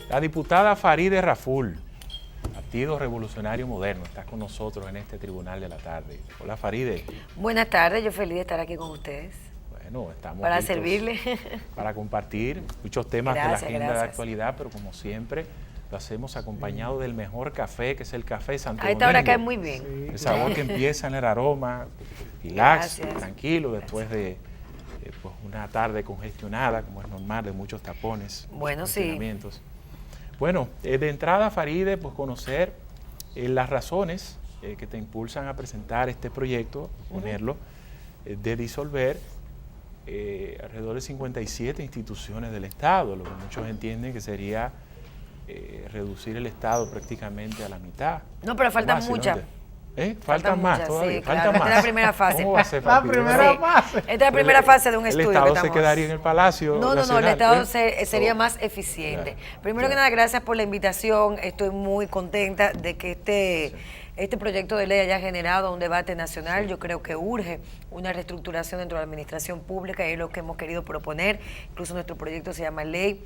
La diputada Farideh Raful, Partido Revolucionario Moderno, está con nosotros en este Tribunal de la Tarde. Hola Farideh. Buenas tardes, yo feliz de estar aquí con ustedes. Bueno, estamos para listos servirle. Para compartir muchos temas de la agenda gracias. de actualidad, pero como siempre lo hacemos acompañado del mejor café, que es el café Santo Domingo. A esta hora cae muy bien. El sabor que empieza en el aroma, relax, tranquilo, después de pues una tarde congestionada, como es normal, de muchos tapones. Bueno, sí. Bueno, de entrada, Farideh, pues conocer las razones que te impulsan a presentar este proyecto, ponerlo, de disolver alrededor de 57 instituciones del Estado, lo que muchos entienden que sería reducir el Estado prácticamente a la mitad. No, pero faltan muchas. Faltan más todavía. Sí, claro. Esta es la primera fase. ¿Cómo va a ser, la primera fase? Esta es la primera fase de un estudio. ¿El Estado se quedaría en el Palacio Nacional? No, el Estado sería más eficiente. Primero que nada, gracias por la invitación. Estoy muy contenta de que este proyecto de ley haya generado un debate nacional. Yo creo que urge una reestructuración dentro de la administración pública y es lo que hemos querido proponer. Incluso nuestro proyecto se llama Ley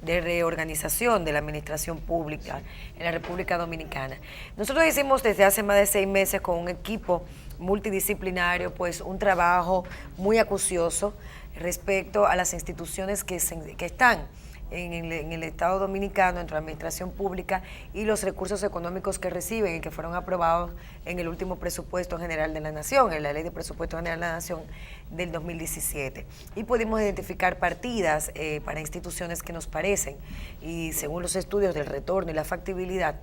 de Reorganización de la Administración Pública en la República Dominicana. Nosotros hicimos desde hace más de 6 meses con un equipo multidisciplinario pues un trabajo muy acucioso respecto a las instituciones que están en el Estado Dominicano, dentro de la administración pública y los recursos económicos que reciben y que fueron aprobados en el último presupuesto general de la Nación, en la Ley de Presupuesto General de la Nación del 2017. Y pudimos identificar partidas para instituciones que nos parecen, y según los estudios del retorno y la factibilidad,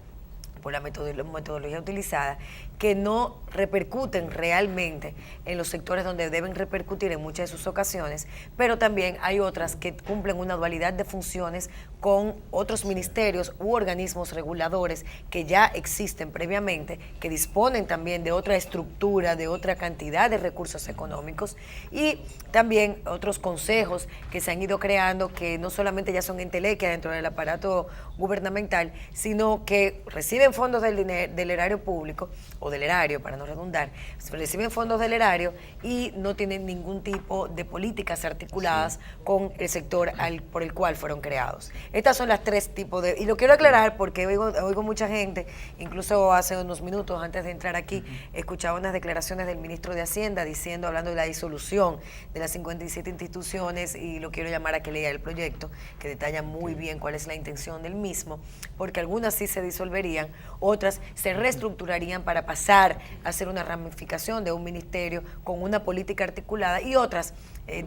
por la metodología utilizada, que no repercuten realmente en los sectores donde deben repercutir en muchas de sus ocasiones, pero también hay otras que cumplen una dualidad de funciones con otros ministerios u organismos reguladores que ya existen previamente, que disponen también de otra estructura, de otra cantidad de recursos económicos, y también otros consejos que se han ido creando que no solamente ya son entelequias dentro del aparato gubernamental, sino que reciben fondos del erario público, o del erario, para no redundar, reciben fondos del erario y no tienen ningún tipo de políticas articuladas con el sector por el cual fueron creados. Estas son las 3 tipos y lo quiero aclarar porque oigo mucha gente, incluso hace unos minutos antes de entrar aquí, escuchaba unas declaraciones del ministro de Hacienda hablando de la disolución de las 57 instituciones, y lo quiero llamar a que lea el proyecto, que detalla muy bien cuál es la intención del mismo, porque algunas sí se disolverían, otras se reestructurarían para pasar a hacer una ramificación de un ministerio con una política articulada, y otras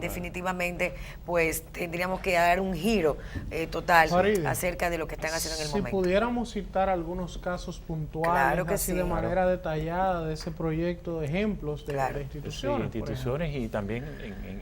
definitivamente pues tendríamos que dar un giro total acerca de lo que están haciendo en el momento. Si pudiéramos citar algunos casos puntuales, claro así de manera detallada de ese proyecto, de ejemplos de instituciones. Sí, instituciones y también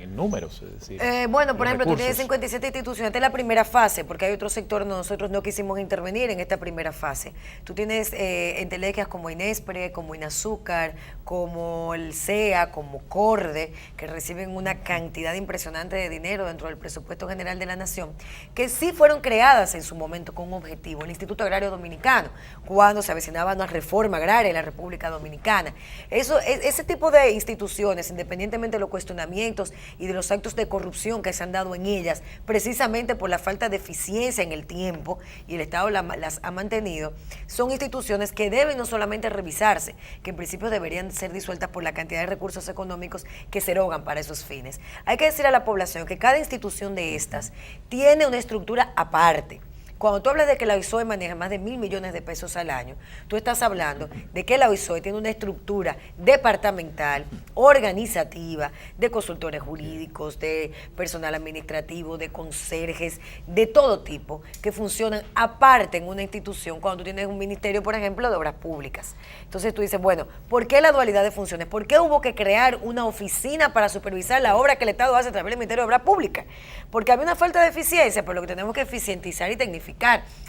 en números, es decir. Bueno, por ejemplo, tú tienes 57 instituciones, esta es la primera fase, porque hay otros sectores donde nosotros no quisimos intervenir en esta primera fase. Tú tienes entelequias como Inespre, como Inazúcar, como el CEA, como CORDE, que reciben una cantidad impresionante de dinero dentro del presupuesto general de la Nación, que sí fueron creadas en su momento con un objetivo, el Instituto Agrario Dominicano, cuando se avecinaba una reforma agraria en la República Dominicana. Ese tipo de instituciones, independientemente de los cuestionamientos y de los actos de corrupción que se han dado en ellas, precisamente por la falta de eficiencia en el tiempo, y el Estado las ha mantenido, son instituciones que deben no solamente revisarse, que en principio deberían ser disueltas por la cantidad de recursos económicos que se erogan para esos fines. Hay que decir a la población que cada institución de estas tiene una estructura aparte. Cuando tú hablas de que la OISOE maneja más de 1.000 millones de pesos al año, tú estás hablando de que la OISOE tiene una estructura departamental, organizativa, de consultores jurídicos, de personal administrativo, de conserjes, de todo tipo, que funcionan aparte en una institución cuando tú tienes un ministerio, por ejemplo, de obras públicas. Entonces tú dices, bueno, ¿por qué la dualidad de funciones? ¿Por qué hubo que crear una oficina para supervisar la obra que el Estado hace a través del Ministerio de Obras Públicas? Porque había una falta de eficiencia, por lo que tenemos que eficientizar y tecnificar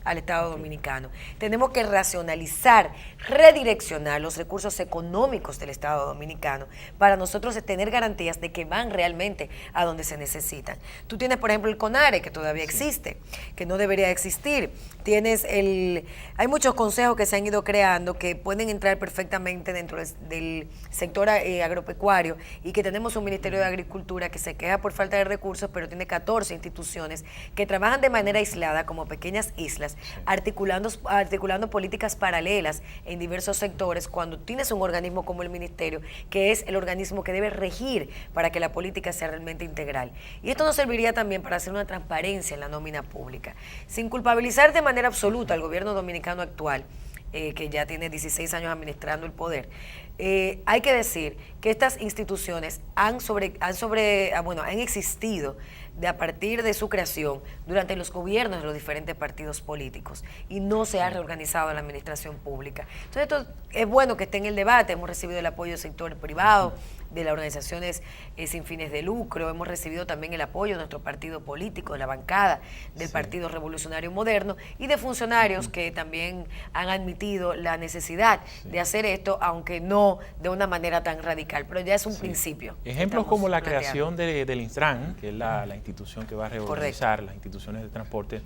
al Estado Dominicano. Tenemos que racionalizar, redireccionar los recursos económicos del Estado Dominicano para nosotros tener garantías de que van realmente a donde se necesitan. Tú tienes, por ejemplo, el CONARE, que todavía existe, que no debería existir. Hay muchos consejos que se han ido creando que pueden entrar perfectamente dentro del sector agropecuario, y que tenemos un Ministerio de Agricultura que se queja por falta de recursos, pero tiene 14 instituciones que trabajan de manera aislada como pequeñas pequeñas islas, articulando políticas paralelas en diversos sectores, cuando tienes un organismo como el Ministerio, que es el organismo que debe regir para que la política sea realmente integral. Y esto nos serviría también para hacer una transparencia en la nómina pública, sin culpabilizar de manera absoluta al gobierno dominicano actual, que ya tiene 16 años administrando el poder. Hay que decir que estas instituciones han existido a partir de su creación durante los gobiernos de los diferentes partidos políticos y no se ha reorganizado la administración pública. Entonces esto es bueno que esté en el debate. Hemos recibido el apoyo del sector privado, de las organizaciones sin fines de lucro, hemos recibido también el apoyo de nuestro partido político, de la bancada del Partido Revolucionario Moderno y de funcionarios que también han admitido la necesidad de hacer esto, aunque no de una manera tan radical, pero ya es un principio. Ejemplos como la creación del Intran, que es la institución que va a reorganizar las instituciones de transporte.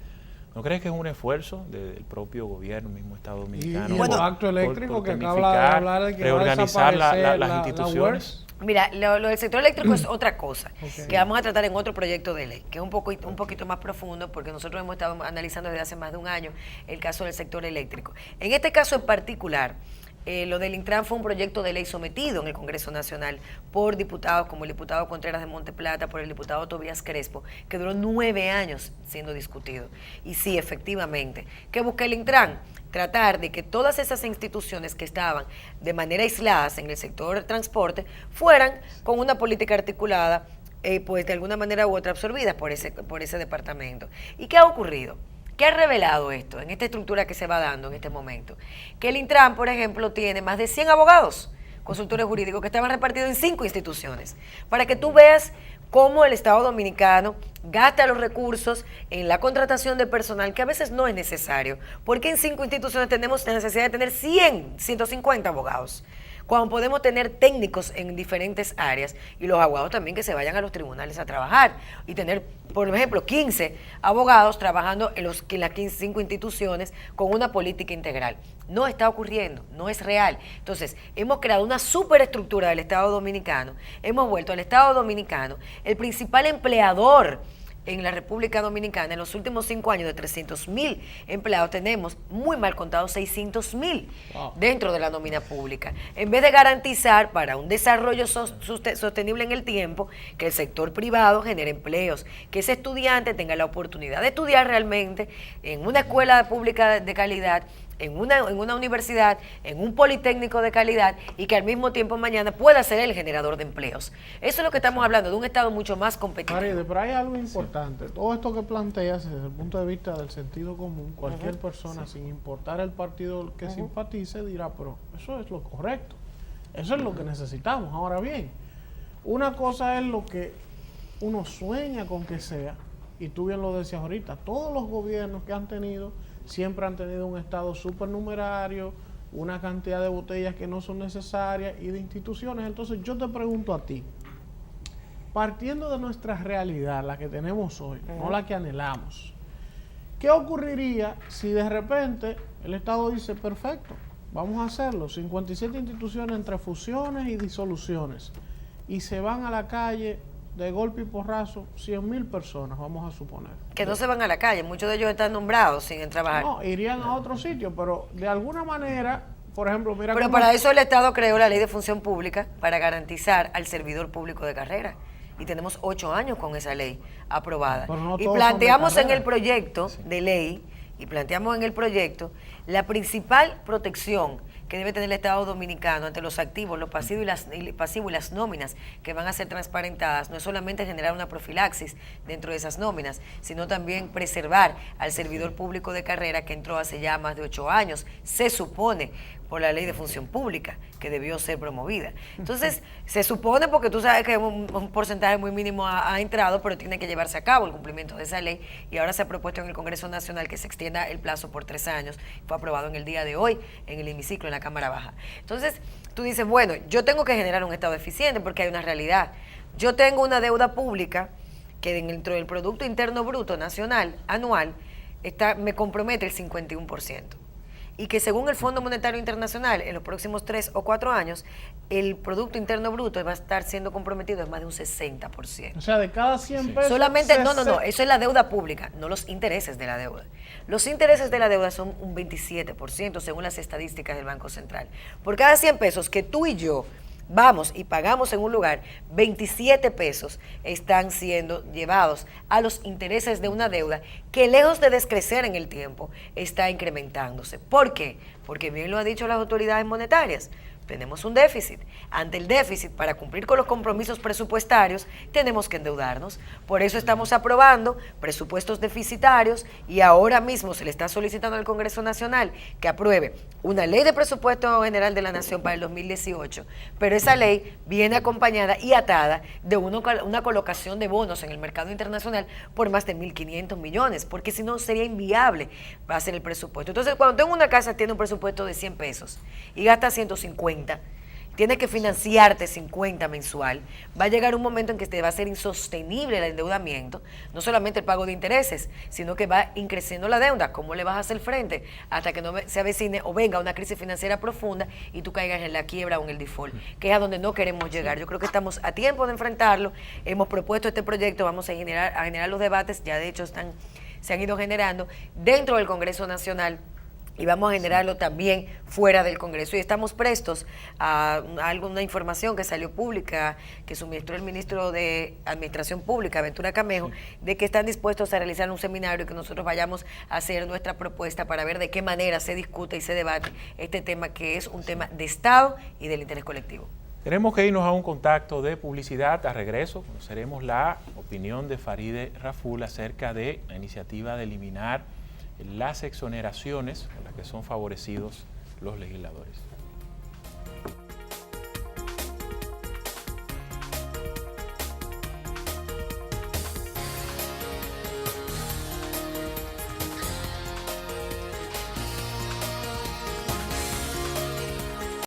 ¿No crees que es un esfuerzo del propio gobierno, mismo Estado dominicano? Y el acto eléctrico que acaba de hablar de que reorganizar las instituciones. Mira, lo del sector eléctrico es otra cosa, que vamos a tratar en otro proyecto de ley, que es un poquito más profundo, porque nosotros hemos estado analizando desde hace más de un año el caso del sector eléctrico. En este caso en particular, lo del Intran fue un proyecto de ley sometido en el Congreso Nacional por diputados como el diputado Contreras de Monteplata, por el diputado Tobías Crespo, que duró 9 años siendo discutido. Y sí, efectivamente, ¿qué busca el Intran? Tratar de que todas esas instituciones que estaban de manera aisladas en el sector del transporte fueran con una política articulada, pues de alguna manera u otra absorbidas por ese departamento. ¿Y qué ha ocurrido? ¿Qué ha revelado esto en esta estructura que se va dando en este momento? Que el Intran, por ejemplo, tiene más de 100 abogados, consultores jurídicos, que estaban repartidos en 5 instituciones, para que tú veas cómo el Estado dominicano gasta los recursos en la contratación de personal que a veces no es necesario, porque en 5 instituciones tenemos la necesidad de tener 150 abogados, cuando podemos tener técnicos en diferentes áreas y los abogados también que se vayan a los tribunales a trabajar y tener, por ejemplo, 15 abogados trabajando en las 5 instituciones con una política integral. No está ocurriendo, no es real. Entonces, hemos creado una superestructura del Estado dominicano, hemos vuelto al Estado dominicano el principal empleador en la República Dominicana. En los últimos 5 años, de 300,000 empleados, tenemos muy mal contados 600,000 dentro de la nómina pública. En vez de garantizar para un desarrollo sostenible en el tiempo, que el sector privado genere empleos, que ese estudiante tenga la oportunidad de estudiar realmente en una escuela pública de calidad, en una universidad, en un politécnico de calidad, y que al mismo tiempo mañana pueda ser el generador de empleos. Eso es lo que estamos hablando, de un Estado mucho más competitivo. Maride, pero hay algo importante. Todo esto que planteas desde el punto de vista del sentido común, cualquier persona, sin importar el partido que simpatice, dirá, pero eso es lo correcto. Eso es lo que necesitamos. Ahora bien, una cosa es lo que uno sueña con que sea, y tú bien lo decías ahorita, todos los gobiernos que han tenido siempre han tenido un Estado supernumerario, una cantidad de botellas que no son necesarias y de instituciones. Entonces yo te pregunto a ti, partiendo de nuestra realidad, la que tenemos hoy, no la que anhelamos, ¿qué ocurriría si de repente el Estado dice, perfecto, vamos a hacerlo, 57 instituciones entre fusiones y disoluciones, y se van a la calle de golpe y porrazo 100,000 personas, vamos a suponer? Que no se van a la calle, muchos de ellos están nombrados, siguen trabajando. No, irían a otro sitio, pero de alguna manera, por ejemplo, mira. Pero para eso el Estado creó la Ley de Función Pública, para garantizar al servidor público de carrera. Y tenemos 8 años con esa ley aprobada. No, y planteamos en el proyecto de ley, la principal protección que debe tener el Estado dominicano ante los activos, los pasivos y las nóminas que van a ser transparentadas. No es solamente generar una profilaxis dentro de esas nóminas, sino también preservar al servidor público de carrera, que entró hace ya más de 8 años, se supone, por la Ley de Función Pública, que debió ser promovida. Entonces, se supone, porque tú sabes que un porcentaje muy mínimo ha entrado, pero tiene que llevarse a cabo el cumplimiento de esa ley, y ahora se ha propuesto en el Congreso Nacional que se extienda el plazo por 3 años. Fue aprobado en el día de hoy en el hemiciclo, en la Cámara Baja. Entonces, tú dices, bueno, yo tengo que generar un Estado eficiente, porque hay una realidad. Yo tengo una deuda pública que dentro del Producto Interno Bruto Nacional anual me compromete el 51%. y que según el Fondo Monetario Internacional, en los próximos 3 o 4 años, el Producto Interno Bruto va a estar siendo comprometido en más de un 60%. O sea, de cada 100 pesos... Solamente, no, eso es la deuda pública, no los intereses de la deuda. Los intereses de la deuda son un 27%, según las estadísticas del Banco Central. Por cada 100 pesos que tú y yo vamos y pagamos en un lugar, 27 pesos están siendo llevados a los intereses de una deuda que, lejos de descrecer en el tiempo, está incrementándose. ¿Por qué? Porque bien lo han dicho las autoridades monetarias. Tenemos un déficit. Ante el déficit, para cumplir con los compromisos presupuestarios, tenemos que endeudarnos. Por eso estamos aprobando presupuestos deficitarios y ahora mismo se le está solicitando al Congreso Nacional que apruebe una ley de presupuesto general de la Nación para el 2018, pero esa ley viene acompañada y atada de una colocación de bonos en el mercado internacional por más de 1.500 millones, porque si no sería inviable hacer el presupuesto. Entonces, cuando tengo una casa, tiene un presupuesto de 100 pesos y gasta 150, tienes que financiarte 50 mensual, va a llegar un momento en que te va a ser insostenible el endeudamiento, no solamente el pago de intereses, sino que va increciendo la deuda. ¿Cómo le vas a hacer frente? Hasta que no se avecine o venga una crisis financiera profunda y tú caigas en la quiebra o en el default, que es a donde no queremos llegar. Yo creo que estamos a tiempo de enfrentarlo. Hemos propuesto este proyecto, vamos a generar los debates, ya de hecho se han ido generando dentro del Congreso Nacional, y vamos a generarlo también fuera del Congreso. Y estamos prestos a alguna información que salió pública, que suministró el ministro de Administración Pública, Ventura Camejo, de que están dispuestos a realizar un seminario y que nosotros vayamos a hacer nuestra propuesta para ver de qué manera se discute y se debate este tema, que es un tema de Estado y del interés colectivo. Tenemos que irnos a un contacto de publicidad. A regreso conoceremos la opinión de Farideh Raful acerca de la iniciativa de eliminar las exoneraciones con las que son favorecidos los legisladores.